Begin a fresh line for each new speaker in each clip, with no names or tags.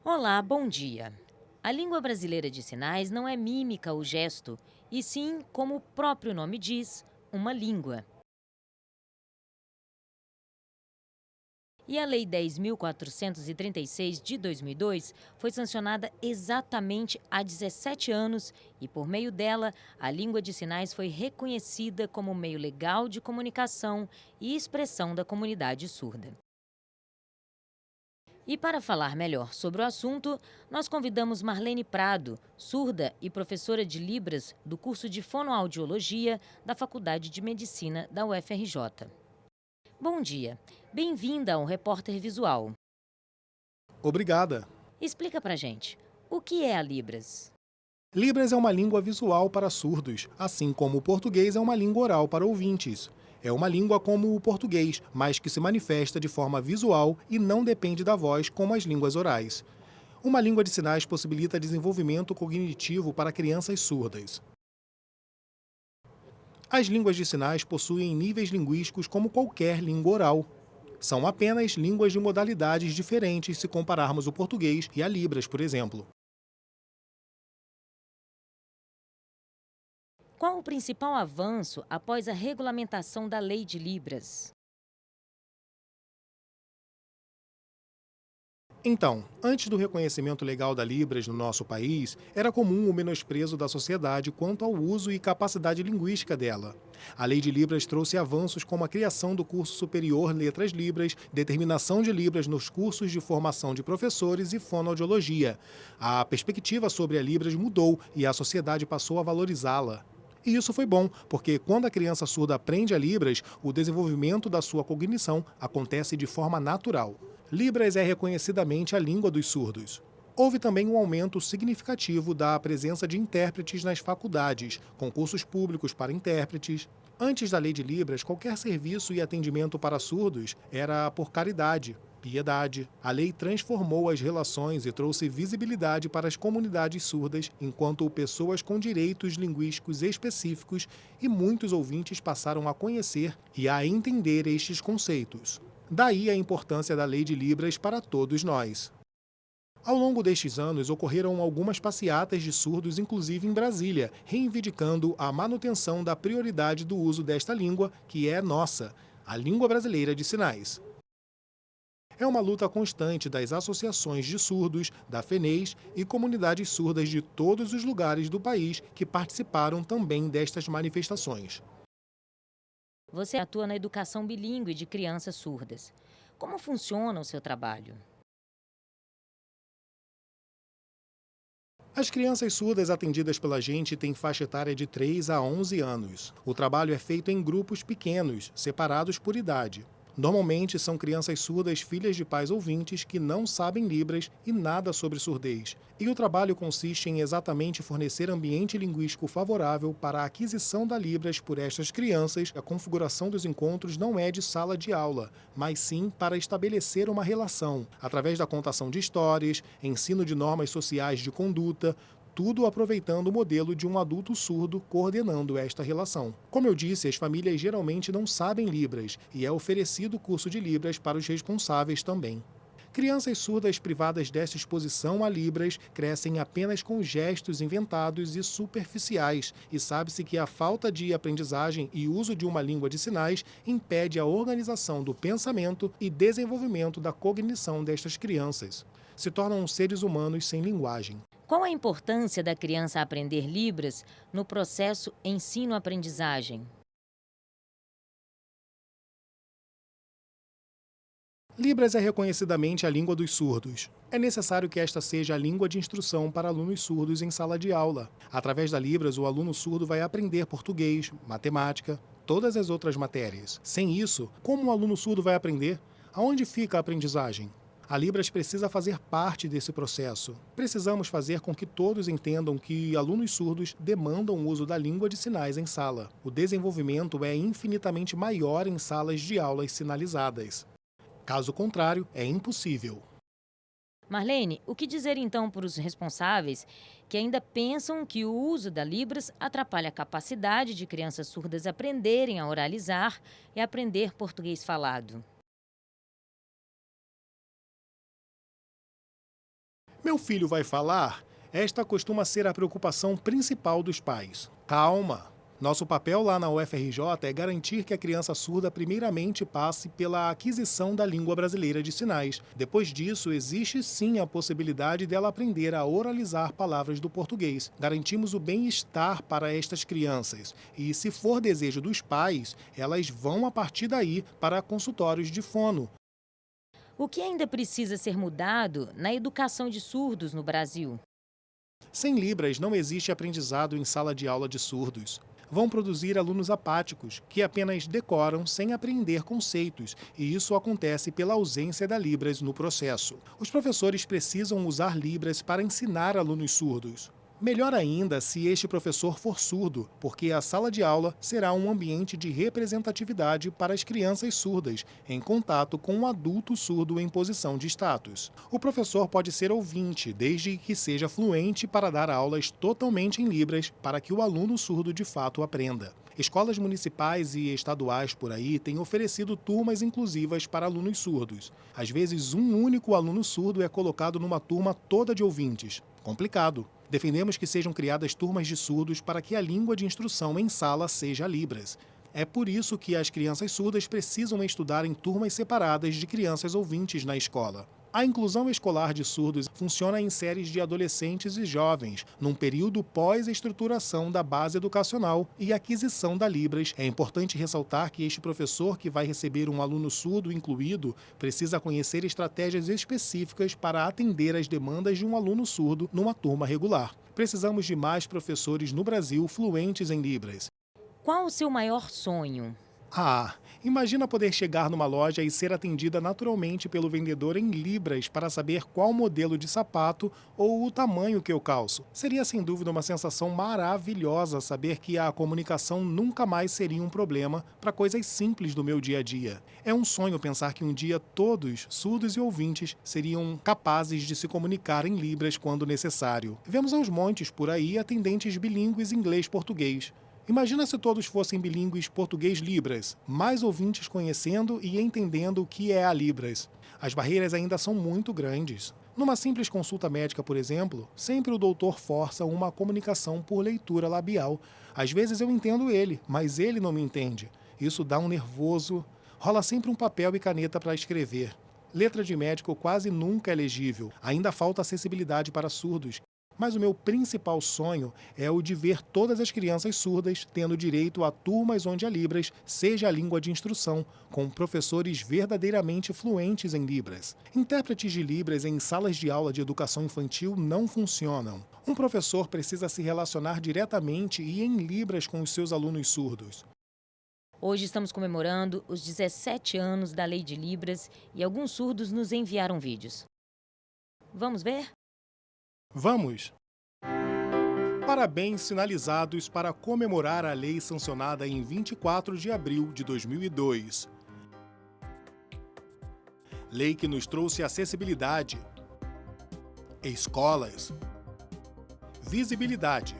Olá, bom dia. A língua brasileira de sinais não é mímica ou gesto, e sim, como o próprio nome diz, uma língua. E a Lei 10.436 de 2002 foi sancionada exatamente há 17 anos e, por meio dela, a língua de sinais foi reconhecida como meio legal de comunicação e expressão da comunidade surda. E para falar melhor sobre o assunto, nós convidamos Marlene Prado, surda e professora de Libras do curso de Fonoaudiologia da Faculdade de Medicina da UFRJ. Bom dia, bem-vinda ao Repórter Visual.
Obrigada.
Explica pra gente, o que é a Libras?
Libras é uma língua visual para surdos, assim como o português é uma língua oral para ouvintes. É uma língua como o português, mas que se manifesta de forma visual e não depende da voz como as línguas orais. Uma língua de sinais possibilita desenvolvimento cognitivo para crianças surdas. As línguas de sinais possuem níveis linguísticos como qualquer língua oral. São apenas línguas de modalidades diferentes se compararmos o português e a Libras, por exemplo.
Qual o principal avanço após a regulamentação da Lei de Libras?
Então, antes do reconhecimento legal da Libras no nosso país, era comum o menosprezo da sociedade quanto ao uso e capacidade linguística dela. A Lei de Libras trouxe avanços como a criação do curso superior Letras Libras, determinação de Libras nos cursos de formação de professores e fonoaudiologia. A perspectiva sobre a Libras mudou e a sociedade passou a valorizá-la. E isso foi bom, porque quando a criança surda aprende a Libras, o desenvolvimento da sua cognição acontece de forma natural. Libras é reconhecidamente a língua dos surdos. Houve também um aumento significativo da presença de intérpretes nas faculdades, concursos públicos para intérpretes. Antes da Lei de Libras, qualquer serviço e atendimento para surdos era por caridade, piedade. A lei transformou as relações e trouxe visibilidade para as comunidades surdas, enquanto pessoas com direitos linguísticos específicos e muitos ouvintes passaram a conhecer e a entender estes conceitos. Daí a importância da Lei de Libras para todos nós. Ao longo destes anos, ocorreram algumas passeatas de surdos, inclusive em Brasília, reivindicando a manutenção da prioridade do uso desta língua, que é nossa, a língua brasileira de sinais. É uma luta constante das associações de surdos, da FENES e comunidades surdas de todos os lugares do país que participaram também destas manifestações.
Você atua na educação bilíngue de crianças surdas. Como funciona o seu trabalho?
As crianças surdas atendidas pela gente têm faixa etária de 3 a 11 anos. O trabalho é feito em grupos pequenos, separados por idade. Normalmente são crianças surdas filhas de pais ouvintes que não sabem Libras e nada sobre surdez. E o trabalho consiste em exatamente fornecer ambiente linguístico favorável para a aquisição da Libras por estas crianças. A configuração dos encontros não é de sala de aula, mas sim para estabelecer uma relação, através da contação de histórias, ensino de normas sociais de conduta, tudo aproveitando o modelo de um adulto surdo coordenando esta relação. Como eu disse, as famílias geralmente não sabem Libras e é oferecido o curso de Libras para os responsáveis também. Crianças surdas privadas dessa exposição a Libras crescem apenas com gestos inventados e superficiais, e sabe-se que a falta de aprendizagem e uso de uma língua de sinais impede a organização do pensamento e desenvolvimento da cognição destas crianças. Se tornam seres humanos sem linguagem.
Qual a importância da criança aprender Libras no processo ensino-aprendizagem?
Libras é reconhecidamente a língua dos surdos. É necessário que esta seja a língua de instrução para alunos surdos em sala de aula. Através da Libras, o aluno surdo vai aprender português, matemática, todas as outras matérias. Sem isso, como o aluno surdo vai aprender? Aonde fica a aprendizagem? A Libras precisa fazer parte desse processo. Precisamos fazer com que todos entendam que alunos surdos demandam o uso da língua de sinais em sala. O desenvolvimento é infinitamente maior em salas de aulas sinalizadas. Caso contrário, é impossível.
Marlene, o que dizer então para os responsáveis que ainda pensam que o uso da Libras atrapalha a capacidade de crianças surdas aprenderem a oralizar e aprender português falado?
Meu filho vai falar? Esta costuma ser a preocupação principal dos pais. Calma! Nosso papel lá na UFRJ é garantir que a criança surda primeiramente passe pela aquisição da língua brasileira de sinais. Depois disso, existe sim a possibilidade dela aprender a oralizar palavras do português. Garantimos o bem-estar para estas crianças e, se for desejo dos pais, elas vão a partir daí para consultórios de fono.
O que ainda precisa ser mudado na educação de surdos no Brasil?
Sem Libras, não existe aprendizado em sala de aula de surdos. Vão produzir alunos apáticos, que apenas decoram sem aprender conceitos, e isso acontece pela ausência da Libras no processo. Os professores precisam usar Libras para ensinar alunos surdos. Melhor ainda se este professor for surdo, porque a sala de aula será um ambiente de representatividade para as crianças surdas, em contato com um adulto surdo em posição de status. O professor pode ser ouvinte, desde que seja fluente para dar aulas totalmente em Libras, para que o aluno surdo de fato aprenda. Escolas municipais e estaduais por aí têm oferecido turmas inclusivas para alunos surdos. Às vezes, um único aluno surdo é colocado numa turma toda de ouvintes. Complicado. Defendemos que sejam criadas turmas de surdos para que a língua de instrução em sala seja Libras. É por isso que as crianças surdas precisam estudar em turmas separadas de crianças ouvintes na escola. A inclusão escolar de surdos funciona em séries de adolescentes e jovens, num período pós-estruturação da base educacional e aquisição da Libras. É importante ressaltar que este professor que vai receber um aluno surdo incluído precisa conhecer estratégias específicas para atender às demandas de um aluno surdo numa turma regular. Precisamos de mais professores no Brasil fluentes em Libras.
Qual o seu maior sonho?
Imagina poder chegar numa loja e ser atendida naturalmente pelo vendedor em Libras para saber qual modelo de sapato ou o tamanho que eu calço. Seria sem dúvida uma sensação maravilhosa saber que a comunicação nunca mais seria um problema para coisas simples do meu dia a dia. É um sonho pensar que um dia todos, surdos e ouvintes, seriam capazes de se comunicar em Libras quando necessário. Vemos aos montes por aí atendentes bilíngues inglês-português. Imagina se todos fossem bilíngues português-Libras, mais ouvintes conhecendo e entendendo o que é a Libras. As barreiras ainda são muito grandes. Numa simples consulta médica, por exemplo, sempre o doutor força uma comunicação por leitura labial. Às vezes eu entendo ele, mas ele não me entende. Isso dá um nervoso. Rola sempre um papel e caneta para escrever. Letra de médico quase nunca é legível. Ainda falta acessibilidade para surdos. Mas o meu principal sonho é o de ver todas as crianças surdas tendo direito a turmas onde a Libras seja a língua de instrução, com professores verdadeiramente fluentes em Libras. Intérpretes de Libras em salas de aula de educação infantil não funcionam. Um professor precisa se relacionar diretamente e em Libras com os seus alunos surdos.
Hoje estamos comemorando os 17 anos da Lei de Libras e alguns surdos nos enviaram vídeos. Vamos ver?
Vamos! Parabéns sinalizados para comemorar a lei sancionada em 24 de abril de 2002. Lei que nos trouxe acessibilidade, escolas, visibilidade.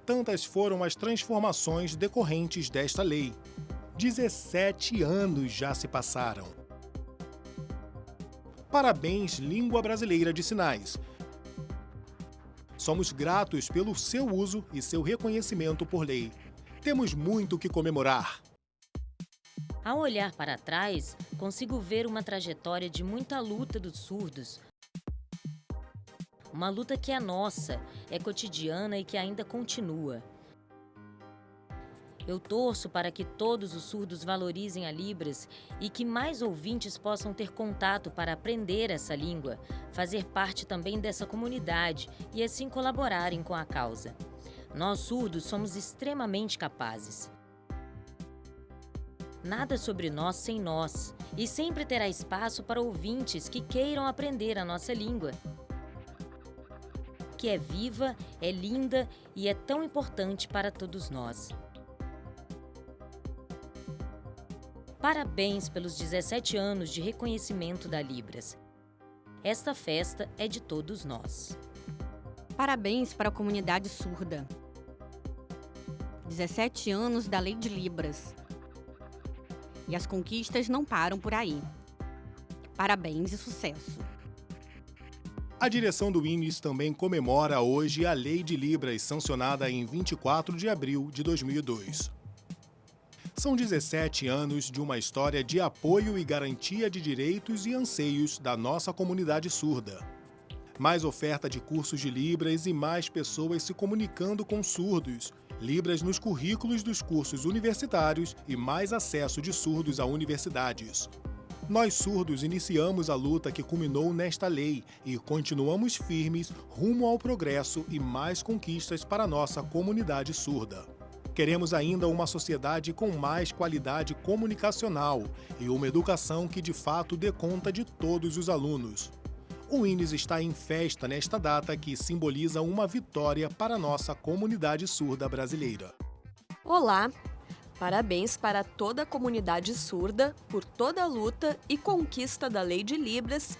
Tantas foram as transformações decorrentes desta lei. 17 anos já se passaram. Parabéns, Língua Brasileira de Sinais. Somos gratos pelo seu uso e seu reconhecimento por lei. Temos muito o que comemorar.
Ao olhar para trás, consigo ver uma trajetória de muita luta dos surdos. Uma luta que é nossa, é cotidiana e que ainda continua. Eu torço para que todos os surdos valorizem a Libras e que mais ouvintes possam ter contato para aprender essa língua, fazer parte também dessa comunidade e assim colaborarem com a causa. Nós surdos somos extremamente capazes. Nada sobre nós sem nós, e sempre terá espaço para ouvintes que queiram aprender a nossa língua, que é viva, é linda e é tão importante para todos nós. Parabéns pelos 17 anos de reconhecimento da Libras. Esta festa é de todos nós.
Parabéns para a comunidade surda. 17 anos da Lei de Libras. E as conquistas não param por aí. Parabéns e sucesso!
A direção do INES também comemora hoje a Lei de Libras, sancionada em 24 de abril de 2002. São 17 anos de uma história de apoio e garantia de direitos e anseios da nossa comunidade surda. Mais oferta de cursos de Libras e mais pessoas se comunicando com surdos, Libras nos currículos dos cursos universitários e mais acesso de surdos a universidades. Nós surdos iniciamos a luta que culminou nesta lei e continuamos firmes rumo ao progresso e mais conquistas para a nossa comunidade surda. Queremos ainda uma sociedade com mais qualidade comunicacional e uma educação que de fato dê conta de todos os alunos. O INES está em festa nesta data que simboliza uma vitória para a nossa comunidade surda brasileira.
Olá! Parabéns para toda a comunidade surda por toda a luta e conquista da Lei de Libras,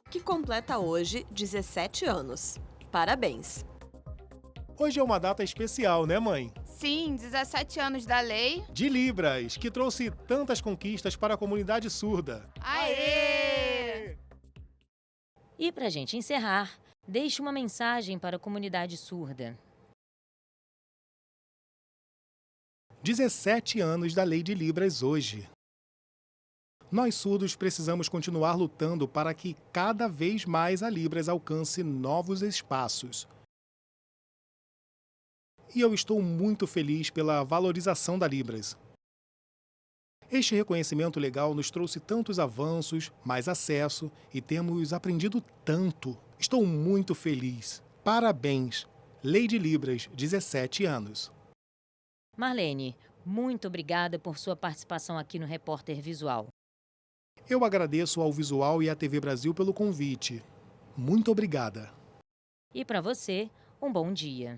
que completa hoje 17 anos. Parabéns!
Hoje é uma data especial, né, mãe?
Sim, 17 anos da lei.
De Libras, que trouxe tantas conquistas para a comunidade surda.
Aê!
E para a gente encerrar, deixe uma mensagem para a comunidade surda.
17 anos da Lei de Libras hoje. Nós surdos precisamos continuar lutando para que cada vez mais a Libras alcance novos espaços. E eu estou muito feliz pela valorização da Libras. Este reconhecimento legal nos trouxe tantos avanços, mais acesso e temos aprendido tanto. Estou muito feliz. Parabéns! Lei de Libras, 17 anos.
Marlene, muito obrigada por sua participação aqui no Repórter Visual.
Eu agradeço ao Visual e à TV Brasil pelo convite. Muito obrigada.
E para você, um bom dia.